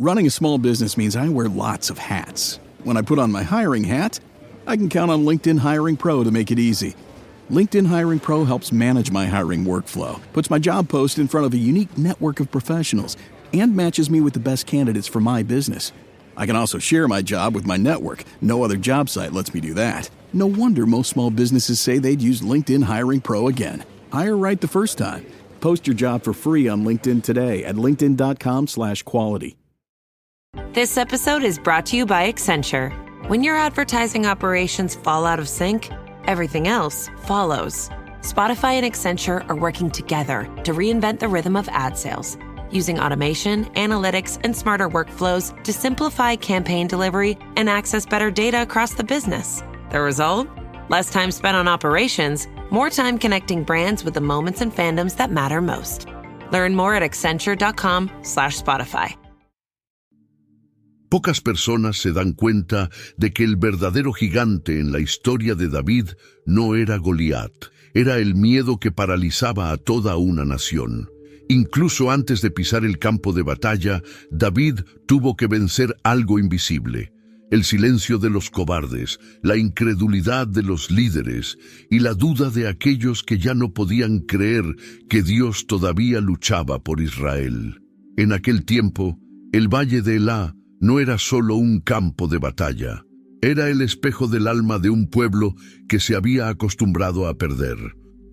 Running a small business means I wear lots of hats. When I put on my hiring hat, I can count on LinkedIn Hiring Pro to make it easy. LinkedIn Hiring Pro helps manage my hiring workflow, puts my job post in front of a unique network of professionals, and matches me with the best candidates for my business. I can also share my job with my network. No other job site lets me do that. No wonder most small businesses say they'd use LinkedIn Hiring Pro again. Hire right the first time. Post your job for free on LinkedIn today at linkedin.com/quality. This episode is brought to you by Accenture. When your advertising operations fall out of sync, everything else follows. Spotify and Accenture are working together to reinvent the rhythm of ad sales, using automation, analytics, and smarter workflows to simplify campaign delivery and access better data across the business. The result? Less time spent on operations, more time connecting brands with the moments and fandoms that matter most. Learn more at accenture.com/Spotify. Pocas personas se dan cuenta de que el verdadero gigante en la historia de David no era Goliat, era el miedo que paralizaba a toda una nación. Incluso antes de pisar el campo de batalla, David tuvo que vencer algo invisible: el silencio de los cobardes, la incredulidad de los líderes y la duda de aquellos que ya no podían creer que Dios todavía luchaba por Israel. En aquel tiempo, el Valle de Elá no era solo un campo de batalla, era el espejo del alma de un pueblo que se había acostumbrado a perder.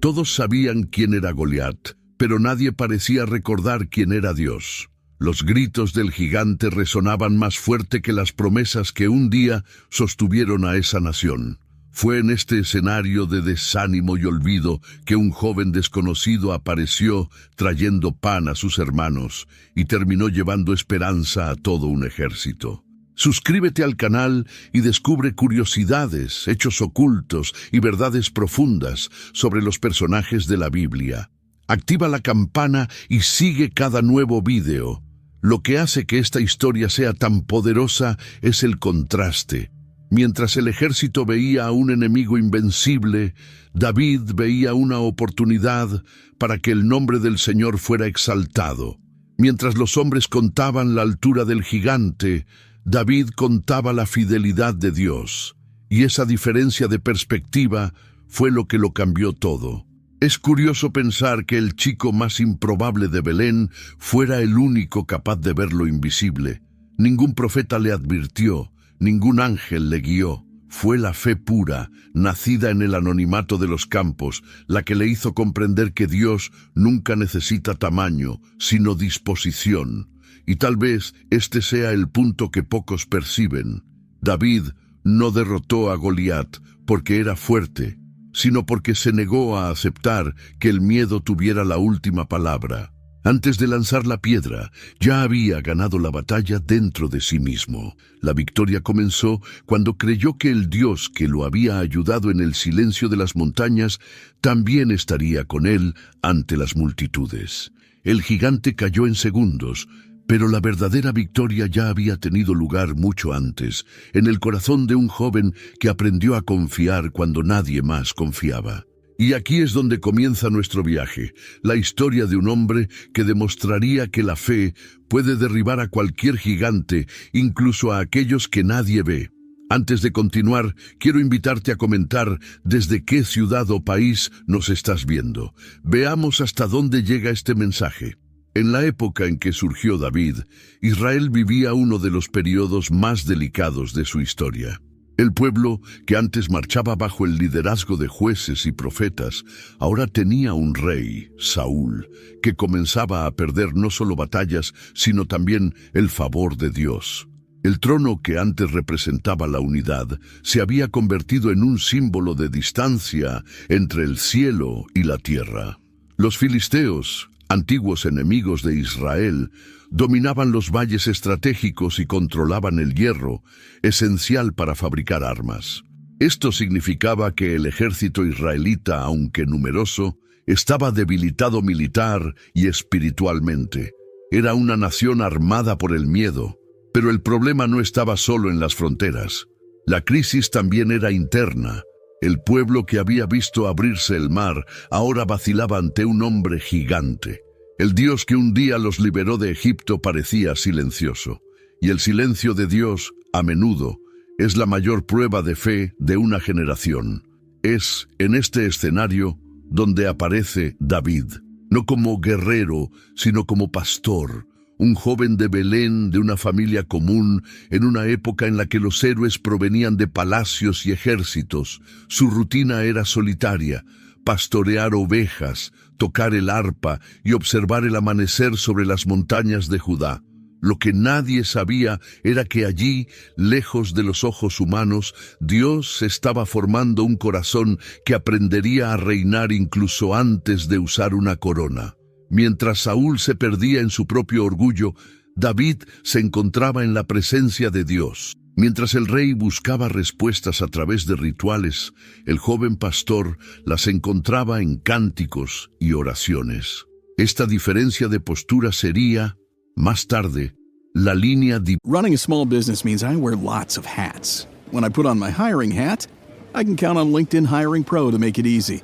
Todos sabían quién era Goliat, pero nadie parecía recordar quién era Dios. Los gritos del gigante resonaban más fuerte que las promesas que un día sostuvieron a esa nación. Fue en este escenario de desánimo y olvido que un joven desconocido apareció trayendo pan a sus hermanos y terminó llevando esperanza a todo un ejército. Suscríbete al canal y descubre curiosidades, hechos ocultos y verdades profundas sobre los personajes de la Biblia. Activa la campana y sigue cada nuevo video. Lo que hace que esta historia sea tan poderosa es el contraste. Mientras el ejército veía a un enemigo invencible, David veía una oportunidad para que el nombre del Señor fuera exaltado. Mientras los hombres contaban la altura del gigante, David contaba la fidelidad de Dios. Y esa diferencia de perspectiva fue lo que lo cambió todo. Es curioso pensar que el chico más improbable de Belén fuera el único capaz de ver lo invisible. Ningún profeta le advirtió, ningún ángel le guió. Fue la fe pura, nacida en el anonimato de los campos, la que le hizo comprender que Dios nunca necesita tamaño, sino disposición. Y tal vez este sea el punto que pocos perciben. David no derrotó a Goliat porque era fuerte, sino porque se negó a aceptar que el miedo tuviera la última palabra. Antes de lanzar la piedra, ya había ganado la batalla dentro de sí mismo. La victoria comenzó cuando creyó que el Dios que lo había ayudado en el silencio de las montañas también estaría con él ante las multitudes. El gigante cayó en segundos, pero la verdadera victoria ya había tenido lugar mucho antes, en el corazón de un joven que aprendió a confiar cuando nadie más confiaba. Y aquí es donde comienza nuestro viaje, la historia de un hombre que demostraría que la fe puede derribar a cualquier gigante, incluso a aquellos que nadie ve. Antes de continuar, quiero invitarte a comentar desde qué ciudad o país nos estás viendo. Veamos hasta dónde llega este mensaje. En la época en que surgió David, Israel vivía uno de los periodos más delicados de su historia. El pueblo, que antes marchaba bajo el liderazgo de jueces y profetas, ahora tenía un rey, Saúl, que comenzaba a perder no solo batallas, sino también el favor de Dios. El trono que antes representaba la unidad se había convertido en un símbolo de distancia entre el cielo y la tierra. Los filisteos, antiguos enemigos de Israel, dominaban los valles estratégicos y controlaban el hierro, esencial para fabricar armas. Esto significaba que el ejército israelita, aunque numeroso, estaba debilitado militar y espiritualmente. Era una nación armada por el miedo, pero el problema no estaba solo en las fronteras. La crisis también era interna. El pueblo que había visto abrirse el mar ahora vacilaba ante un hombre gigante. El Dios que un día los liberó de Egipto parecía silencioso. Y el silencio de Dios, a menudo, es la mayor prueba de fe de una generación. Es en este escenario donde aparece David, no como guerrero, sino como pastor, un joven de Belén, de una familia común, en una época en la que los héroes provenían de palacios y ejércitos. Su rutina era solitaria: pastorear ovejas, tocar el arpa y observar el amanecer sobre las montañas de Judá. Lo que nadie sabía era que allí, lejos de los ojos humanos, Dios estaba formando un corazón que aprendería a reinar incluso antes de usar una corona. Mientras Saúl se perdía en su propio orgullo, David se encontraba en la presencia de Dios. Mientras el rey buscaba respuestas a través de rituales, el joven pastor las encontraba en cánticos y oraciones. Esta diferencia de postura sería, más tarde, la línea de... Running a small business means I wear lots of hats. When I put on my hiring hat, I can count on LinkedIn Hiring Pro to make it easy.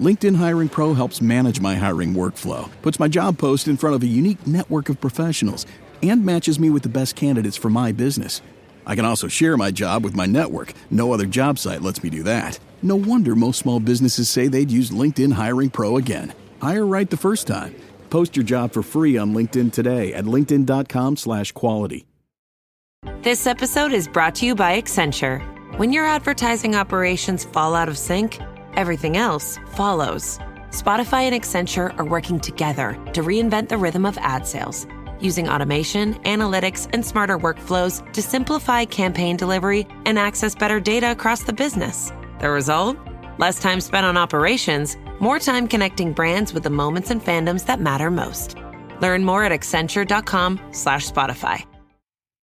LinkedIn Hiring Pro helps manage my hiring workflow, puts my job post in front of a unique network of professionals, and matches me with the best candidates for my business. I can also share my job with my network. No other job site lets me do that. No wonder most small businesses say they'd use LinkedIn Hiring Pro again. Hire right the first time. Post your job for free on LinkedIn today at linkedin.com/quality. This episode is brought to you by Accenture. When your advertising operations fall out of sync, everything else follows. Spotify and Accenture are working together to reinvent the rhythm of ad sales, using automation, analytics, and smarter workflows to simplify campaign delivery and access better data across the business. The result? Less time spent on operations, more time connecting brands with the moments and fandoms that matter most. Learn more at accenture.com/Spotify.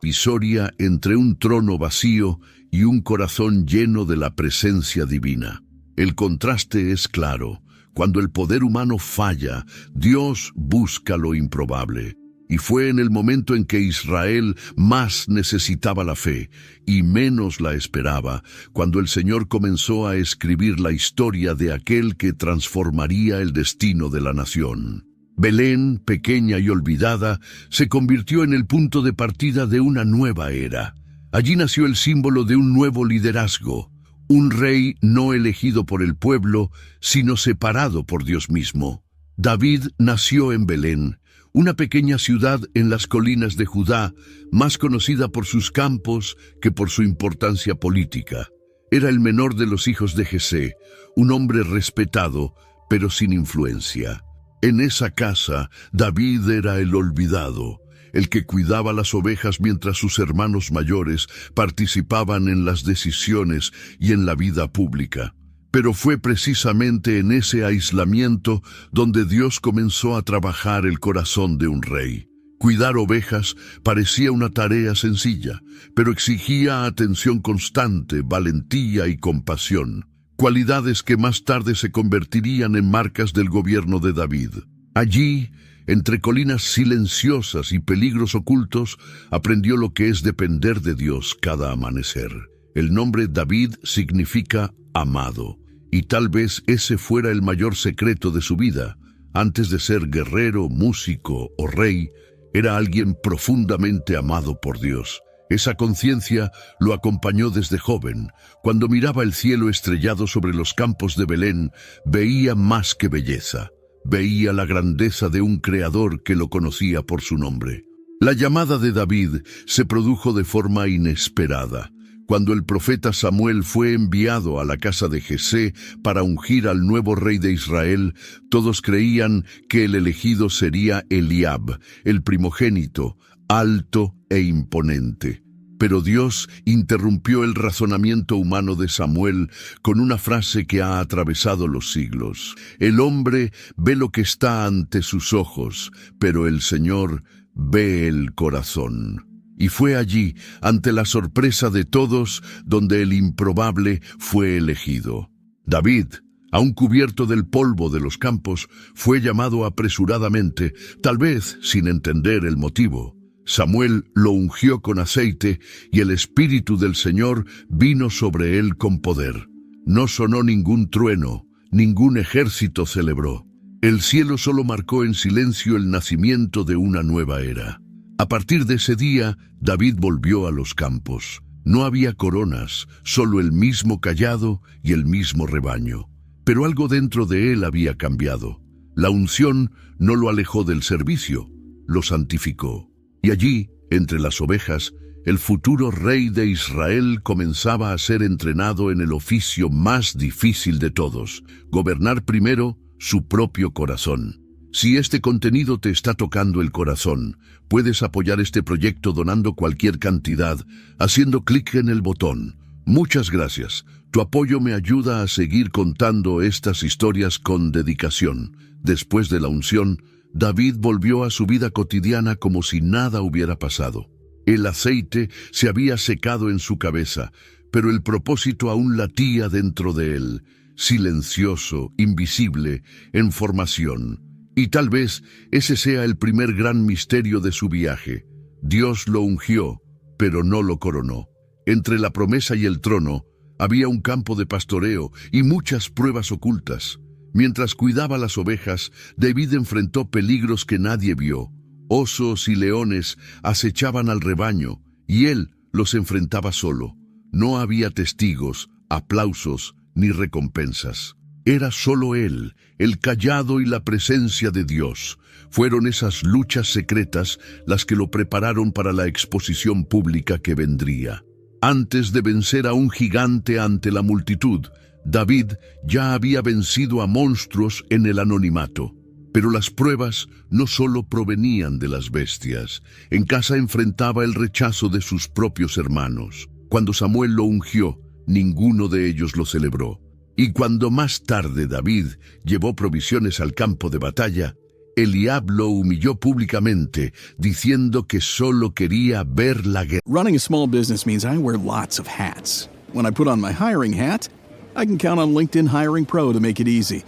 Divisoria entre un trono vacío y un corazón lleno de la presencia divina. El contraste es claro. Cuando el poder humano falla, Dios busca lo improbable. Y fue en el momento en que Israel más necesitaba la fe y menos la esperaba, cuando el Señor comenzó a escribir la historia de aquel que transformaría el destino de la nación. Belén, pequeña y olvidada, se convirtió en el punto de partida de una nueva era. Allí nació el símbolo de un nuevo liderazgo, un rey no elegido por el pueblo, sino separado por Dios mismo. David nació en Belén, una pequeña ciudad en las colinas de Judá, más conocida por sus campos que por su importancia política. Era el menor de los hijos de Jesé, un hombre respetado, pero sin influencia. En esa casa, David era el olvidado, el que cuidaba las ovejas mientras sus hermanos mayores participaban en las decisiones y en la vida pública. Pero fue precisamente en ese aislamiento donde Dios comenzó a trabajar el corazón de un rey. Cuidar ovejas parecía una tarea sencilla, pero exigía atención constante, valentía y compasión, cualidades que más tarde se convertirían en marcas del gobierno de David. Allí, entre colinas silenciosas y peligros ocultos, aprendió lo que es depender de Dios cada amanecer. El nombre David significa amado. Y tal vez ese fuera el mayor secreto de su vida. Antes de ser guerrero, músico o rey, era alguien profundamente amado por Dios. Esa conciencia lo acompañó desde joven. Cuando miraba el cielo estrellado sobre los campos de Belén, veía más que belleza. Veía la grandeza de un creador que lo conocía por su nombre. La llamada de David se produjo de forma inesperada. Cuando el profeta Samuel fue enviado a la casa de Jesé para ungir al nuevo rey de Israel, todos creían que el elegido sería Eliab, el primogénito, alto e imponente. Pero Dios interrumpió el razonamiento humano de Samuel con una frase que ha atravesado los siglos. El hombre ve lo que está ante sus ojos, pero el Señor ve el corazón. Y fue allí, ante la sorpresa de todos, donde el improbable fue elegido. David, aún cubierto del polvo de los campos, fue llamado apresuradamente, tal vez sin entender el motivo. Samuel lo ungió con aceite y el Espíritu del Señor vino sobre él con poder. No sonó ningún trueno, ningún ejército celebró. El cielo solo marcó en silencio el nacimiento de una nueva era. A partir de ese día, David volvió a los campos. No había coronas, solo el mismo cayado y el mismo rebaño. Pero algo dentro de él había cambiado. La unción no lo alejó del servicio, lo santificó. Y allí, entre las ovejas, el futuro rey de Israel comenzaba a ser entrenado en el oficio más difícil de todos: gobernar primero su propio corazón. Si este contenido te está tocando el corazón, puedes apoyar este proyecto donando cualquier cantidad, haciendo clic en el botón. Muchas gracias. Tu apoyo me ayuda a seguir contando estas historias con dedicación. Después de la unción, David volvió a su vida cotidiana como si nada hubiera pasado. El aceite se había secado en su cabeza, pero el propósito aún latía dentro de él, silencioso, invisible, en formación. Y tal vez ese sea el primer gran misterio de su viaje. Dios lo ungió, pero no lo coronó. Entre la promesa y el trono había un campo de pastoreo y muchas pruebas ocultas. Mientras cuidaba las ovejas, David enfrentó peligros que nadie vio. Osos y leones acechaban al rebaño, y él los enfrentaba solo. No había testigos, aplausos ni recompensas. Era solo él, el cayado y la presencia de Dios. Fueron esas luchas secretas las que lo prepararon para la exposición pública que vendría. Antes de vencer a un gigante ante la multitud, David ya había vencido a monstruos en el anonimato. Pero las pruebas no solo provenían de las bestias. En casa enfrentaba el rechazo de sus propios hermanos. Cuando Samuel lo ungió, ninguno de ellos lo celebró. Y cuando más tarde David llevó provisiones al campo de batalla, Eliab lo humilló públicamente, diciendo que solo quería ver la guerra. Running a small business means I wear lots of hats. When I put on my hiring hat, I can count on LinkedIn Hiring Pro to make it easy.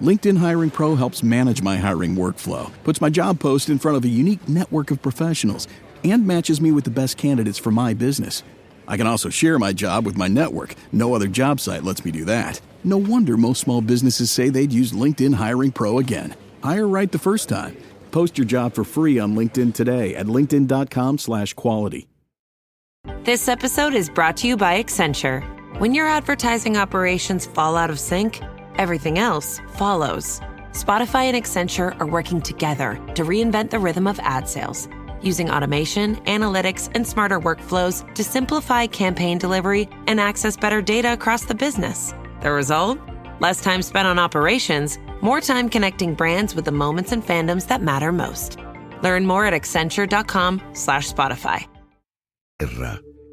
LinkedIn Hiring Pro helps manage my hiring workflow, puts my job post in front of a unique network of professionals, and matches me with the best candidates for my business. I can also share my job with my network. No other job site lets me do that. No wonder most small businesses say they'd use LinkedIn Hiring Pro again. Hire right the first time. Post your job for free on LinkedIn today at linkedin.com/quality. This episode is brought to you by Accenture. When your advertising operations fall out of sync, everything else follows. Spotify and Accenture are working together to reinvent the rhythm of ad sales, using automation, analytics, and smarter workflows to simplify campaign delivery and access better data across the business. The result? Less time spent on operations, more time connecting brands with the moments and fandoms that matter most. Learn more at accenture.com/Spotify.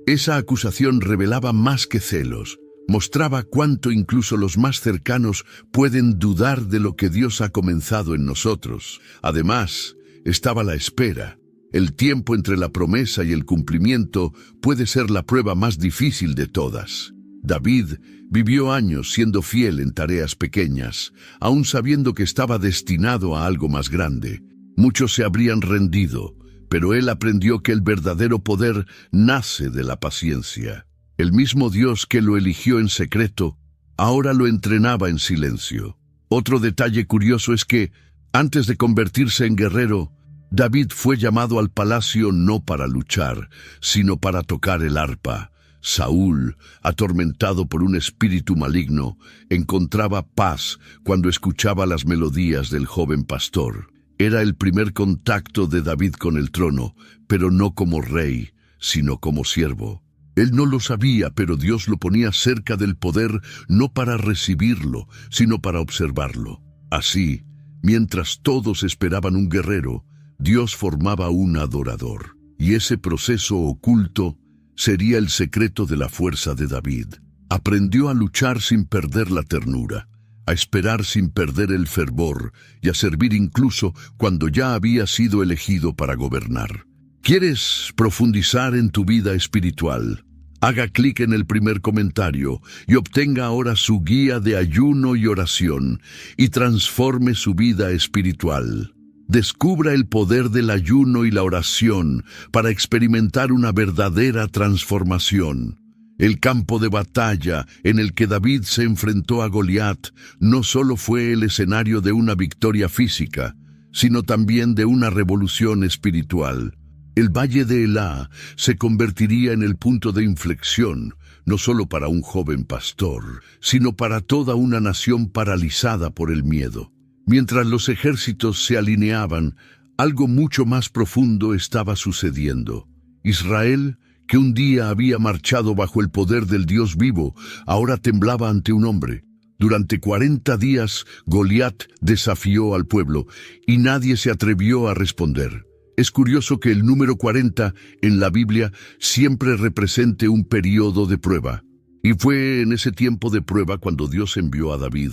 Esa acusación revelaba más que celos. Mostraba cuánto incluso los más cercanos pueden dudar de lo que Dios ha comenzado en nosotros. Además, estaba la espera. El tiempo entre la promesa y el cumplimiento puede ser la prueba más difícil de todas. David vivió años siendo fiel en tareas pequeñas, aún sabiendo que estaba destinado a algo más grande. Muchos se habrían rendido, pero él aprendió que el verdadero poder nace de la paciencia. El mismo Dios que lo eligió en secreto, ahora lo entrenaba en silencio. Otro detalle curioso es que, antes de convertirse en guerrero, David fue llamado al palacio no para luchar, sino para tocar el arpa. Saúl, atormentado por un espíritu maligno, encontraba paz cuando escuchaba las melodías del joven pastor. Era el primer contacto de David con el trono, pero no como rey, sino como siervo. Él no lo sabía, pero Dios lo ponía cerca del poder no para recibirlo, sino para observarlo. Así, mientras todos esperaban un guerrero, Dios formaba un adorador. Y ese proceso oculto sería el secreto de la fuerza de David. Aprendió a luchar sin perder la ternura, a esperar sin perder el fervor y a servir incluso cuando ya había sido elegido para gobernar. ¿Quieres profundizar en tu vida espiritual? Haga clic en el primer comentario y obtenga ahora su guía de ayuno y oración y transforme su vida espiritual. Descubra el poder del ayuno y la oración para experimentar una verdadera transformación. El campo de batalla en el que David se enfrentó a Goliat no solo fue el escenario de una victoria física, sino también de una revolución espiritual. El valle de Elá se convertiría en el punto de inflexión, no solo para un joven pastor, sino para toda una nación paralizada por el miedo. Mientras los ejércitos se alineaban, algo mucho más profundo estaba sucediendo. Israel, que un día había marchado bajo el poder del Dios vivo, ahora temblaba ante un hombre. Durante 40 días, Goliat desafió al pueblo, y nadie se atrevió a responder. Es curioso que el número 40 en la Biblia siempre represente un periodo de prueba. Y fue en ese tiempo de prueba cuando Dios envió a David,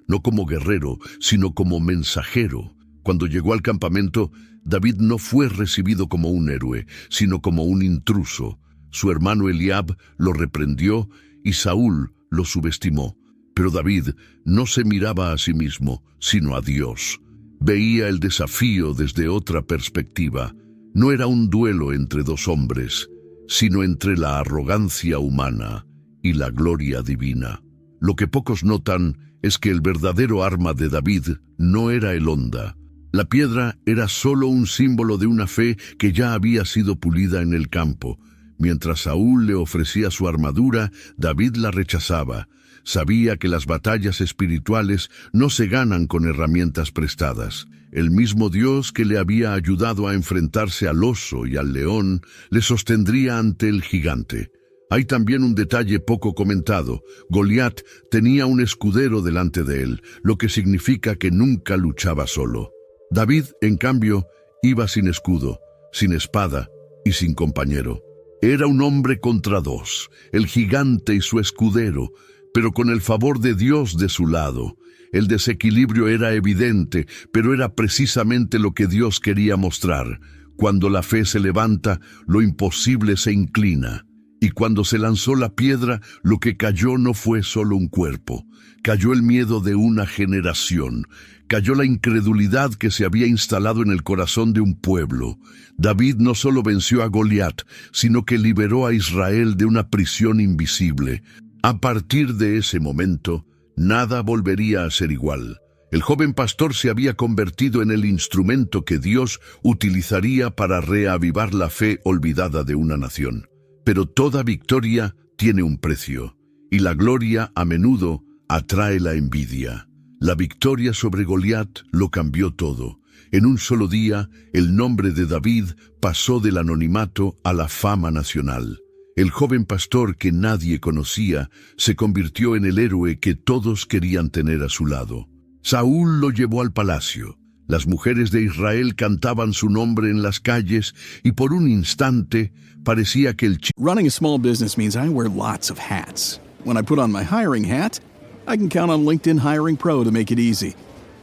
no como guerrero, sino como mensajero. Cuando llegó al campamento, David no fue recibido como un héroe, sino como un intruso. Su hermano Eliab lo reprendió y Saúl lo subestimó. Pero David no se miraba a sí mismo, sino a Dios. Veía el desafío desde otra perspectiva. No era un duelo entre dos hombres, sino entre la arrogancia humana y la gloria divina. Lo que pocos notan es que el verdadero arma de David no era el honda. La piedra era solo un símbolo de una fe que ya había sido pulida en el campo. Mientras Saúl le ofrecía su armadura, David la rechazaba. Sabía que las batallas espirituales no se ganan con herramientas prestadas. El mismo Dios que le había ayudado a enfrentarse al oso y al león, le sostendría ante el gigante. Hay también un detalle poco comentado. Goliat tenía un escudero delante de él, lo que significa que nunca luchaba solo. David, en cambio, iba sin escudo, sin espada y sin compañero. Era un hombre contra dos, el gigante y su escudero, pero con el favor de Dios de su lado. El desequilibrio era evidente, pero era precisamente lo que Dios quería mostrar. Cuando la fe se levanta, lo imposible se inclina. Y cuando se lanzó la piedra, lo que cayó no fue solo un cuerpo. Cayó el miedo de una generación. Cayó la incredulidad que se había instalado en el corazón de un pueblo. David no solo venció a Goliat, sino que liberó a Israel de una prisión invisible. A partir de ese momento, nada volvería a ser igual. El joven pastor se había convertido en el instrumento que Dios utilizaría para reavivar la fe olvidada de una nación. Pero toda victoria tiene un precio, y la gloria a menudo atrae la envidia. La victoria sobre Goliat lo cambió todo. En un solo día, el nombre de David pasó del anonimato a la fama nacional. El joven pastor que nadie conocía se convirtió en el héroe que todos querían tener a su lado. Saúl lo llevó al palacio. Las mujeres de Israel cantaban su nombre en las calles y por un instante parecía que el Running a small business means I wear lots of hats. When I put on my hiring hat, I can count on LinkedIn Hiring Pro to make it easy.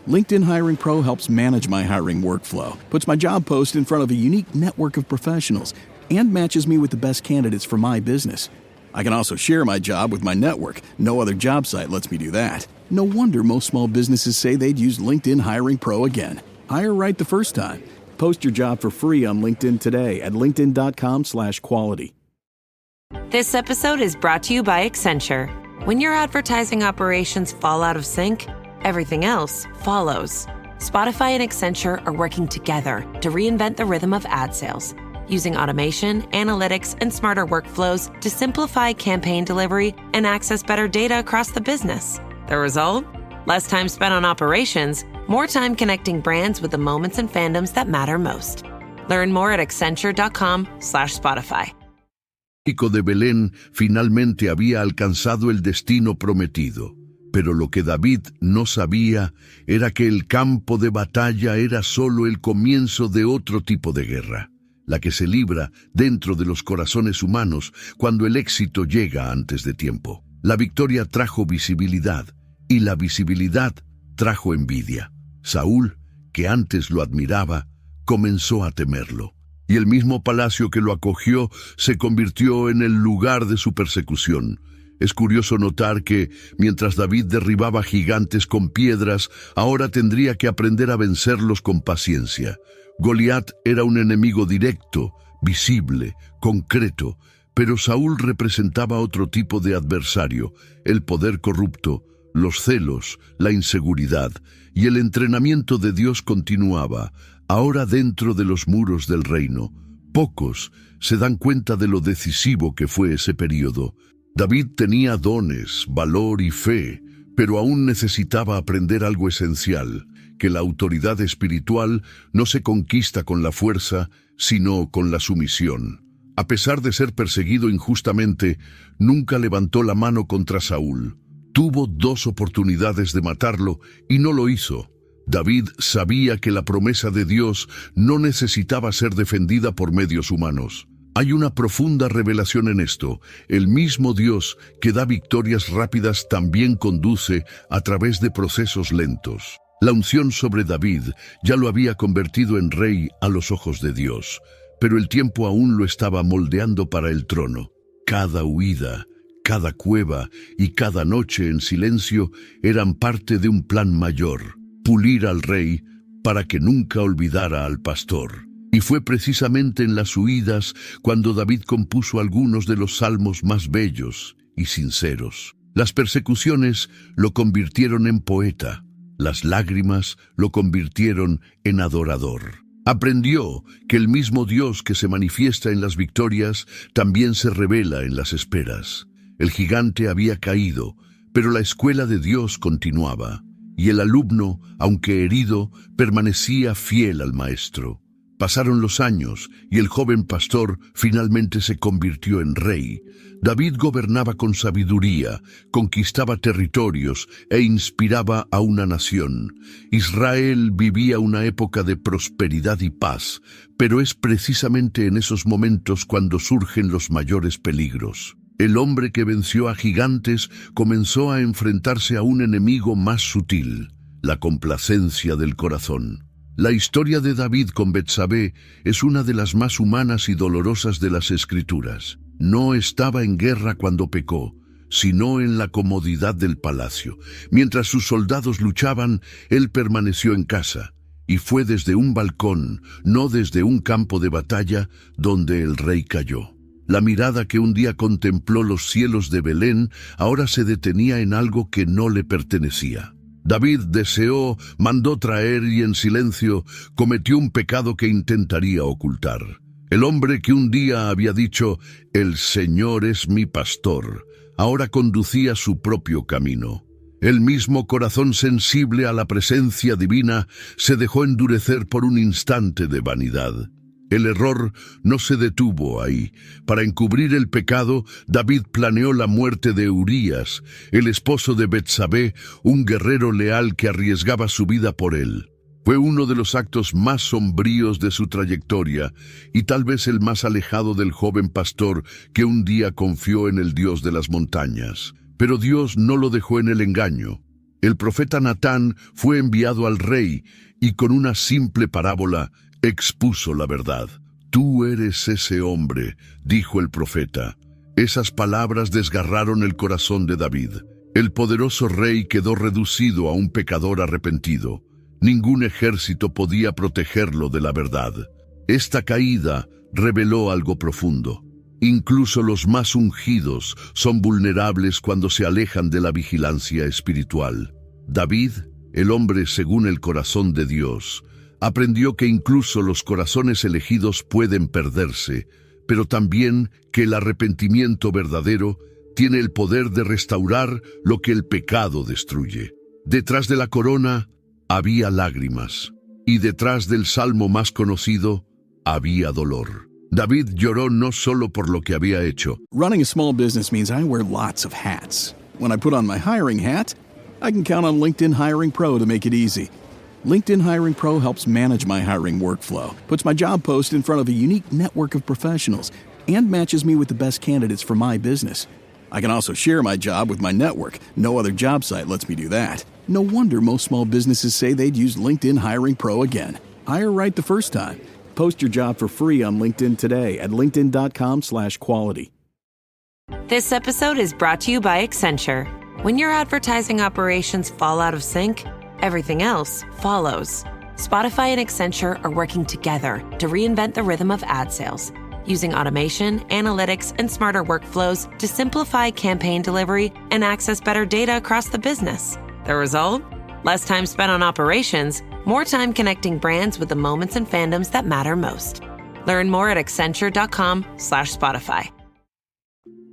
LinkedIn Hiring Pro helps manage my hiring workflow, puts my job post in front of a unique network of professionals, and matches me with the best candidates for my business. I can also share my job with my network. No other job site lets me do that. No wonder most small businesses say they'd use LinkedIn Hiring Pro again. Hire right the first time. Post your job for free on LinkedIn today at linkedin.com/quality. This episode is brought to you by Accenture. When your advertising operations fall out of sync, everything else follows. Spotify and Accenture are working together to reinvent the rhythm of ad sales, using automation, analytics, and smarter workflows to simplify campaign delivery and access better data across the business. The result? Less time spent on operations, more time connecting brands with the moments and fandoms that matter most. Learn more at accenture.com/Spotify. El hijo de Belén finalmente había alcanzado el destino prometido. Pero lo que David no sabía era que el campo de batalla era solo el comienzo de otro tipo de guerra, la que se libra dentro de los corazones humanos cuando el éxito llega antes de tiempo. La victoria trajo visibilidad, y la visibilidad trajo envidia. Saúl, que antes lo admiraba, comenzó a temerlo. Y el mismo palacio que lo acogió se convirtió en el lugar de su persecución. Es curioso notar que, mientras David derribaba gigantes con piedras, ahora tendría que aprender a vencerlos con paciencia. Goliat era un enemigo directo, visible, concreto, pero Saúl representaba otro tipo de adversario, el poder corrupto, los celos, la inseguridad, y el entrenamiento de Dios continuaba, ahora dentro de los muros del reino. Pocos se dan cuenta de lo decisivo que fue ese período. David tenía dones, valor y fe, pero aún necesitaba aprender algo esencial, que la autoridad espiritual no se conquista con la fuerza, sino con la sumisión. A pesar de ser perseguido injustamente, nunca levantó la mano contra Saúl. Tuvo 2 oportunidades de matarlo y no lo hizo. David sabía que la promesa de Dios no necesitaba ser defendida por medios humanos. Hay una profunda revelación en esto. El mismo Dios que da victorias rápidas también conduce a través de procesos lentos. La unción sobre David ya lo había convertido en rey a los ojos de Dios, pero el tiempo aún lo estaba moldeando para el trono. Cada huida, cada cueva y cada noche en silencio eran parte de un plan mayor: pulir al rey para que nunca olvidara al pastor. Y fue precisamente en las huidas cuando David compuso algunos de los salmos más bellos y sinceros. Las persecuciones lo convirtieron en poeta, las lágrimas lo convirtieron en adorador. Aprendió que el mismo Dios que se manifiesta en las victorias también se revela en las esperas. El gigante había caído, pero la escuela de Dios continuaba, y el alumno, aunque herido, permanecía fiel al maestro. Pasaron los años y el joven pastor finalmente se convirtió en rey. David gobernaba con sabiduría, conquistaba territorios e inspiraba a una nación. Israel vivía una época de prosperidad y paz, pero es precisamente en esos momentos cuando surgen los mayores peligros. El hombre que venció a gigantes comenzó a enfrentarse a un enemigo más sutil: la complacencia del corazón. La historia de David con Betsabé es una de las más humanas y dolorosas de las Escrituras. No estaba en guerra cuando pecó, sino en la comodidad del palacio. Mientras sus soldados luchaban, él permaneció en casa, y fue desde un balcón, no desde un campo de batalla, donde el rey cayó. La mirada que un día contempló los cielos de Belén ahora se detenía en algo que no le pertenecía. David deseó, mandó traer y en silencio cometió un pecado que intentaría ocultar. El hombre que un día había dicho: «El Señor es mi pastor», ahora conducía su propio camino. El mismo corazón sensible a la presencia divina se dejó endurecer por un instante de vanidad. El error no se detuvo ahí. Para encubrir el pecado, David planeó la muerte de Urías, el esposo de Betsabé, un guerrero leal que arriesgaba su vida por él. Fue uno de los actos más sombríos de su trayectoria y tal vez el más alejado del joven pastor que un día confió en el Dios de las montañas. Pero Dios no lo dejó en el engaño. El profeta Natán fue enviado al rey y con una simple parábola expuso la verdad. «Tú eres ese hombre», dijo el profeta. Esas palabras desgarraron el corazón de David. El poderoso rey quedó reducido a un pecador arrepentido. Ningún ejército podía protegerlo de la verdad. Esta caída reveló algo profundo. Incluso los más ungidos son vulnerables cuando se alejan de la vigilancia espiritual. David, el hombre según el corazón de Dios, aprendió que incluso los corazones elegidos pueden perderse, pero también que el arrepentimiento verdadero tiene el poder de restaurar lo que el pecado destruye. Detrás de la corona había lágrimas, y detrás del salmo más conocido había dolor. David lloró no solo por lo que había hecho. Running a small business means I wear lots of hats. When I put on my hiring hat, I can count on LinkedIn Hiring Pro to make it easy. LinkedIn Hiring Pro helps manage my hiring workflow, puts my job post in front of a unique network of professionals, and matches me with the best candidates for my business. I can also share my job with my network. No other job site lets me do that. No wonder most small businesses say they'd use LinkedIn Hiring Pro again. Hire right the first time. Post your job for free on LinkedIn today at linkedin.com/quality. This episode is brought to you by Accenture. When your advertising operations fall out of sync, everything else follows. Spotify and Accenture are working together to reinvent the rhythm of ad sales, using automation, analytics, and smarter workflows to simplify campaign delivery and access better data across the business. The result? Less time spent on operations, more time connecting brands with the moments and fandoms that matter most. Learn more at accenture.com/Spotify.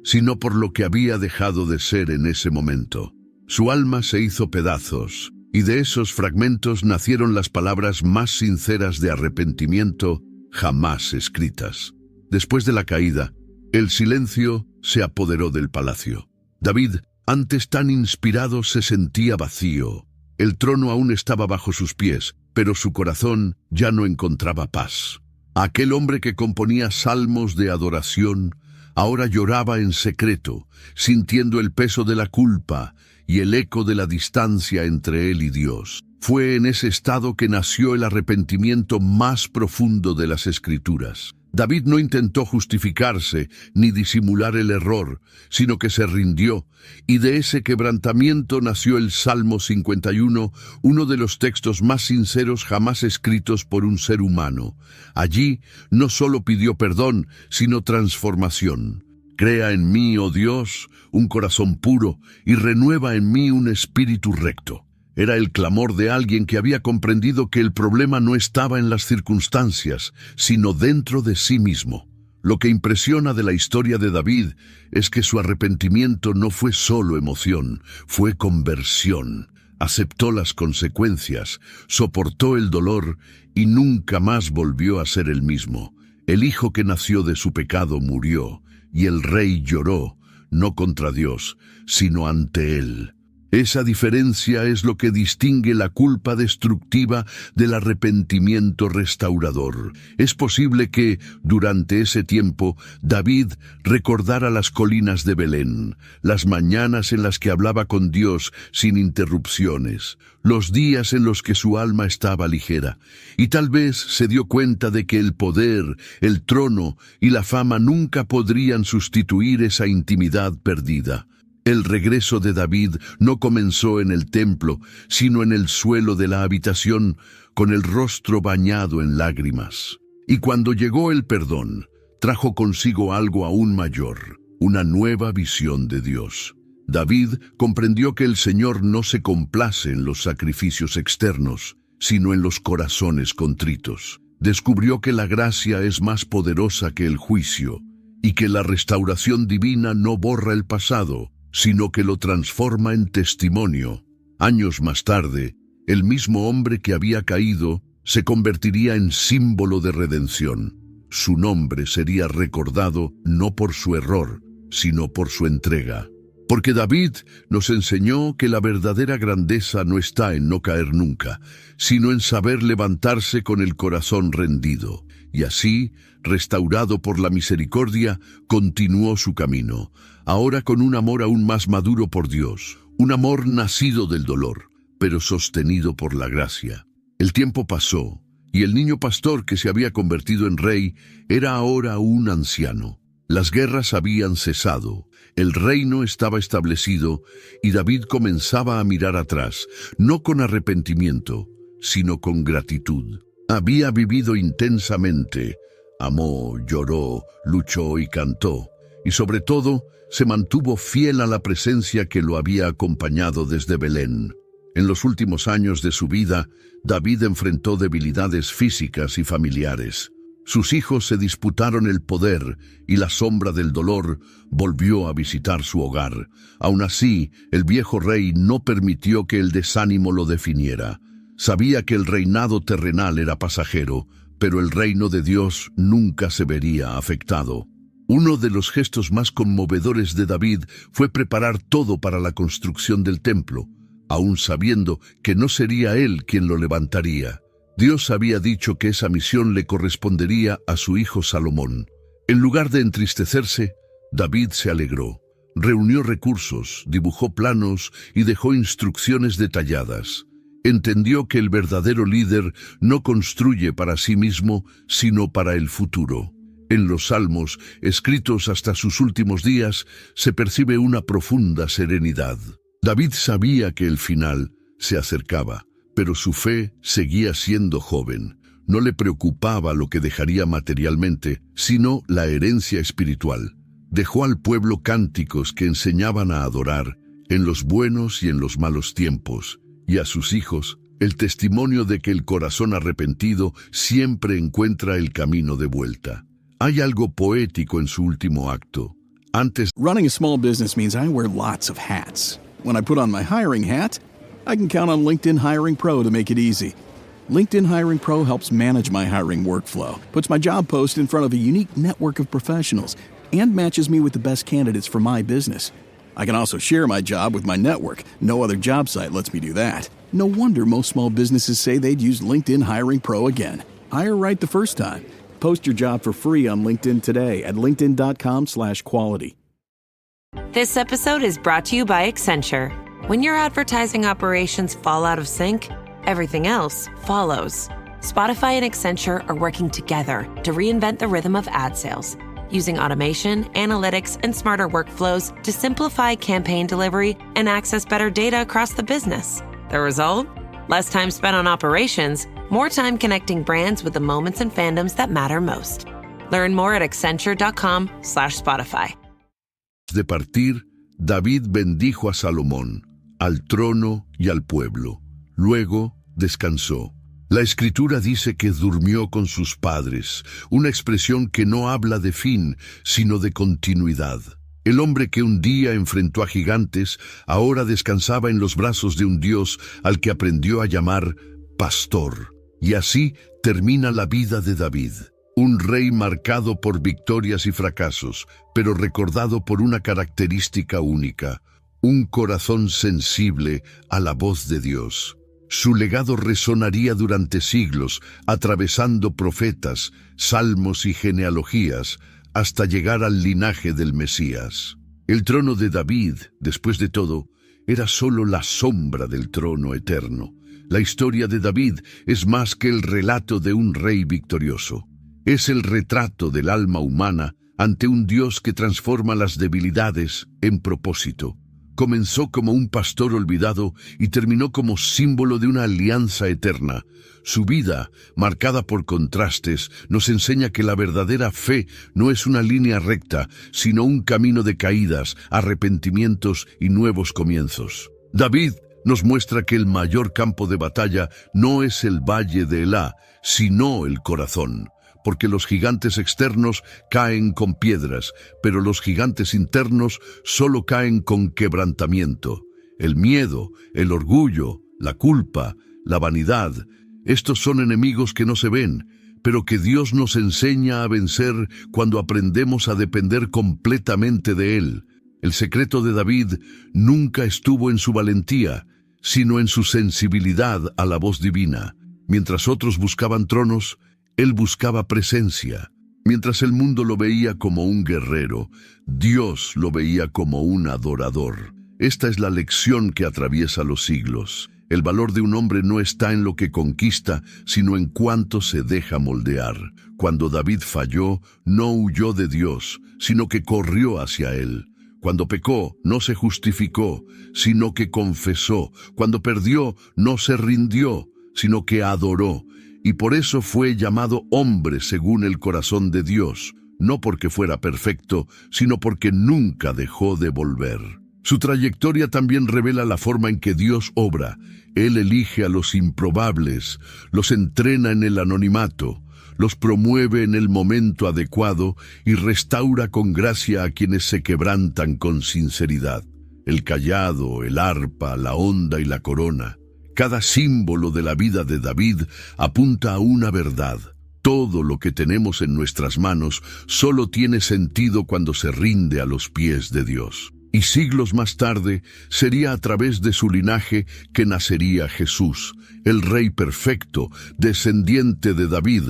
Sino por lo que había dejado de ser en ese momento. Su alma se hizo pedazos, y de esos fragmentos nacieron las palabras más sinceras de arrepentimiento jamás escritas. Después de la caída, el silencio se apoderó del palacio. David, antes tan inspirado, se sentía vacío. El trono aún estaba bajo sus pies, pero su corazón ya no encontraba paz. Aquel hombre que componía salmos de adoración, ahora lloraba en secreto, sintiendo el peso de la culpa y el eco de la distancia entre él y Dios. Fue en ese estado que nació el arrepentimiento más profundo de las Escrituras. David no intentó justificarse ni disimular el error, sino que se rindió, y de ese quebrantamiento nació el Salmo 51, uno de los textos más sinceros jamás escritos por un ser humano. Allí no solo pidió perdón, sino transformación. Crea en mí, oh Dios, un corazón puro, y renueva en mí un espíritu recto. Era el clamor de alguien que había comprendido que el problema no estaba en las circunstancias, sino dentro de sí mismo. Lo que impresiona de la historia de David es que su arrepentimiento no fue solo emoción, fue conversión. Aceptó las consecuencias, soportó el dolor y nunca más volvió a ser el mismo. El hijo que nació de su pecado murió, y el rey lloró, no contra Dios, sino ante él. Esa diferencia es lo que distingue la culpa destructiva del arrepentimiento restaurador. Es posible que, durante ese tiempo, David recordara las colinas de Belén, las mañanas en las que hablaba con Dios sin interrupciones, los días en los que su alma estaba ligera, y tal vez se dio cuenta de que el poder, el trono y la fama nunca podrían sustituir esa intimidad perdida. El regreso de David no comenzó en el templo, sino en el suelo de la habitación, con el rostro bañado en lágrimas. Y cuando llegó el perdón, trajo consigo algo aún mayor, una nueva visión de Dios. David comprendió que el Señor no se complace en los sacrificios externos, sino en los corazones contritos. Descubrió que la gracia es más poderosa que el juicio, y que la restauración divina no borra el pasado, sino que lo transforma en testimonio. Años más tarde, el mismo hombre que había caído se convertiría en símbolo de redención. Su nombre sería recordado no por su error, sino por su entrega. Porque David nos enseñó que la verdadera grandeza no está en no caer nunca, sino en saber levantarse con el corazón rendido. Y así, restaurado por la misericordia, continuó su camino, ahora con un amor aún más maduro por Dios, un amor nacido del dolor, pero sostenido por la gracia. El tiempo pasó, y el niño pastor que se había convertido en rey era ahora un anciano. Las guerras habían cesado, el reino estaba establecido, y David comenzaba a mirar atrás, no con arrepentimiento, sino con gratitud. Había vivido intensamente, amó, lloró, luchó y cantó, y sobre todo se mantuvo fiel a la presencia que lo había acompañado desde Belén. En los últimos años de su vida, David enfrentó debilidades físicas y familiares. Sus hijos se disputaron el poder y la sombra del dolor volvió a visitar su hogar. Aún así, el viejo rey no permitió que el desánimo lo definiera. Sabía que el reinado terrenal era pasajero, pero el reino de Dios nunca se vería afectado. Uno de los gestos más conmovedores de David fue preparar todo para la construcción del templo, aún sabiendo que no sería él quien lo levantaría. Dios había dicho que esa misión le correspondería a su hijo Salomón. En lugar de entristecerse, David se alegró. Reunió recursos, dibujó planos y dejó instrucciones detalladas. Entendió que el verdadero líder no construye para sí mismo, sino para el futuro. En los salmos, escritos hasta sus últimos días, se percibe una profunda serenidad. David sabía que el final se acercaba, pero su fe seguía siendo joven. No le preocupaba lo que dejaría materialmente, sino la herencia espiritual. Dejó al pueblo cánticos que enseñaban a adorar en los buenos y en los malos tiempos, y a sus hijos el testimonio de que el corazón arrepentido siempre encuentra el camino de vuelta. Hay algo poético en su último acto. Antes, Running a small business means I wear lots of hats. When I put on my hiring hat, I can count on LinkedIn Hiring Pro to make it easy. LinkedIn Hiring Pro helps manage my hiring workflow, puts my job post in front of a unique network of professionals, and matches me with the best candidates for my business. I can also share my job with my network. No other job site lets me do that. No wonder most small businesses say they'd use LinkedIn Hiring Pro again. Hire right the first time. Post your job for free on LinkedIn today at linkedin.com/quality. This episode is brought to you by Accenture. When your advertising operations fall out of sync, everything else follows. Spotify and Accenture are working together to reinvent the rhythm of ad sales, using automation, analytics, and smarter workflows to simplify campaign delivery and access better data across the business. The result? Less time spent on operations, more time connecting brands with the moments and fandoms that matter most. Learn more at accenture.com/Spotify. de partir, David bendijo a Salomón, al trono y al pueblo. Luego descansó. La Escritura dice que durmió con sus padres, una expresión que no habla de fin, sino de continuidad. El hombre que un día enfrentó a gigantes, ahora descansaba en los brazos de un Dios al que aprendió a llamar pastor. Y así termina la vida de David. Un rey marcado por victorias y fracasos, pero recordado por una característica única, un corazón sensible a la voz de Dios. Su legado resonaría durante siglos, atravesando profetas, salmos y genealogías, hasta llegar al linaje del Mesías. El trono de David, después de todo, era solo la sombra del trono eterno. La historia de David es más que el relato de un rey victorioso. Es el retrato del alma humana ante un Dios que transforma las debilidades en propósito. Comenzó como un pastor olvidado y terminó como símbolo de una alianza eterna. Su vida, marcada por contrastes, nos enseña que la verdadera fe no es una línea recta, sino un camino de caídas, arrepentimientos y nuevos comienzos. David nos muestra que el mayor campo de batalla no es el valle de Elá, sino el corazón. Porque los gigantes externos caen con piedras, pero los gigantes internos solo caen con quebrantamiento. El miedo, el orgullo, la culpa, la vanidad, estos son enemigos que no se ven, pero que Dios nos enseña a vencer cuando aprendemos a depender completamente de Él. El secreto de David nunca estuvo en su valentía, sino en su sensibilidad a la voz divina. Mientras otros buscaban tronos, él buscaba presencia. Mientras el mundo lo veía como un guerrero, Dios lo veía como un adorador. Esta es la lección que atraviesa los siglos. El valor de un hombre no está en lo que conquista, sino en cuánto se deja moldear. Cuando David falló, no huyó de Dios, sino que corrió hacia Él. Cuando pecó, no se justificó, sino que confesó. Cuando perdió, no se rindió, sino que adoró. Y por eso fue llamado hombre según el corazón de Dios, no porque fuera perfecto, sino porque nunca dejó de volver. Su trayectoria también revela la forma en que Dios obra. Él elige a los improbables, los entrena en el anonimato, los promueve en el momento adecuado y restaura con gracia a quienes se quebrantan con sinceridad. El cayado, el arpa, la honda y la corona. Cada símbolo de la vida de David apunta a una verdad. Todo lo que tenemos en nuestras manos solo tiene sentido cuando se rinde a los pies de Dios. Y siglos más tarde sería a través de su linaje que nacería Jesús, el Rey perfecto, descendiente de David,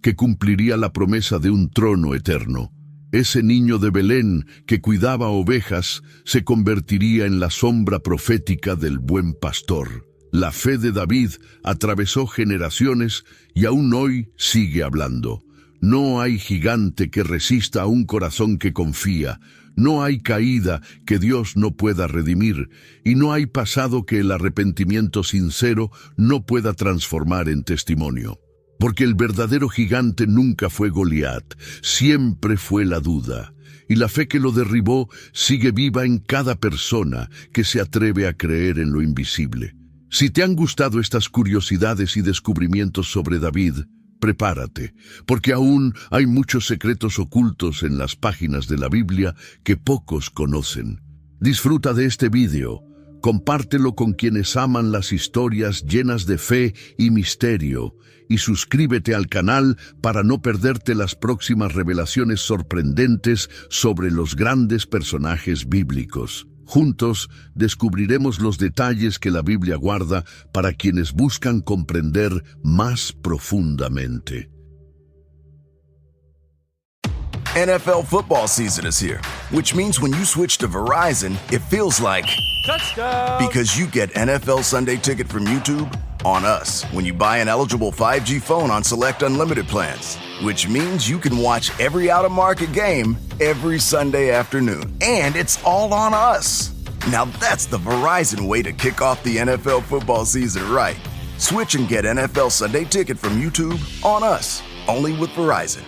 que cumpliría la promesa de un trono eterno. Ese niño de Belén que cuidaba ovejas se convertiría en la sombra profética del buen pastor. La fe de David atravesó generaciones y aún hoy sigue hablando. No hay gigante que resista a un corazón que confía. No hay caída que Dios no pueda redimir. Y no hay pasado que el arrepentimiento sincero no pueda transformar en testimonio. Porque el verdadero gigante nunca fue Goliat, siempre fue la duda. Y la fe que lo derribó sigue viva en cada persona que se atreve a creer en lo invisible. Si te han gustado estas curiosidades y descubrimientos sobre David, prepárate, porque aún hay muchos secretos ocultos en las páginas de la Biblia que pocos conocen. Disfruta de este vídeo, compártelo con quienes aman las historias llenas de fe y misterio, y suscríbete al canal para no perderte las próximas revelaciones sorprendentes sobre los grandes personajes bíblicos. Juntos descubriremos los detalles que la Biblia guarda para quienes buscan comprender más profundamente. NFL football season is here, which means when you switch to Verizon, it feels like touchdown. Because you get NFL Sunday Ticket from YouTube on us when you buy an eligible 5G phone on select unlimited plans, which means you can watch every out-of-market game every Sunday afternoon. And it's all on us. Now that's the Verizon way to kick off the NFL football season right. Switch and get NFL Sunday Ticket from YouTube on us, only with Verizon.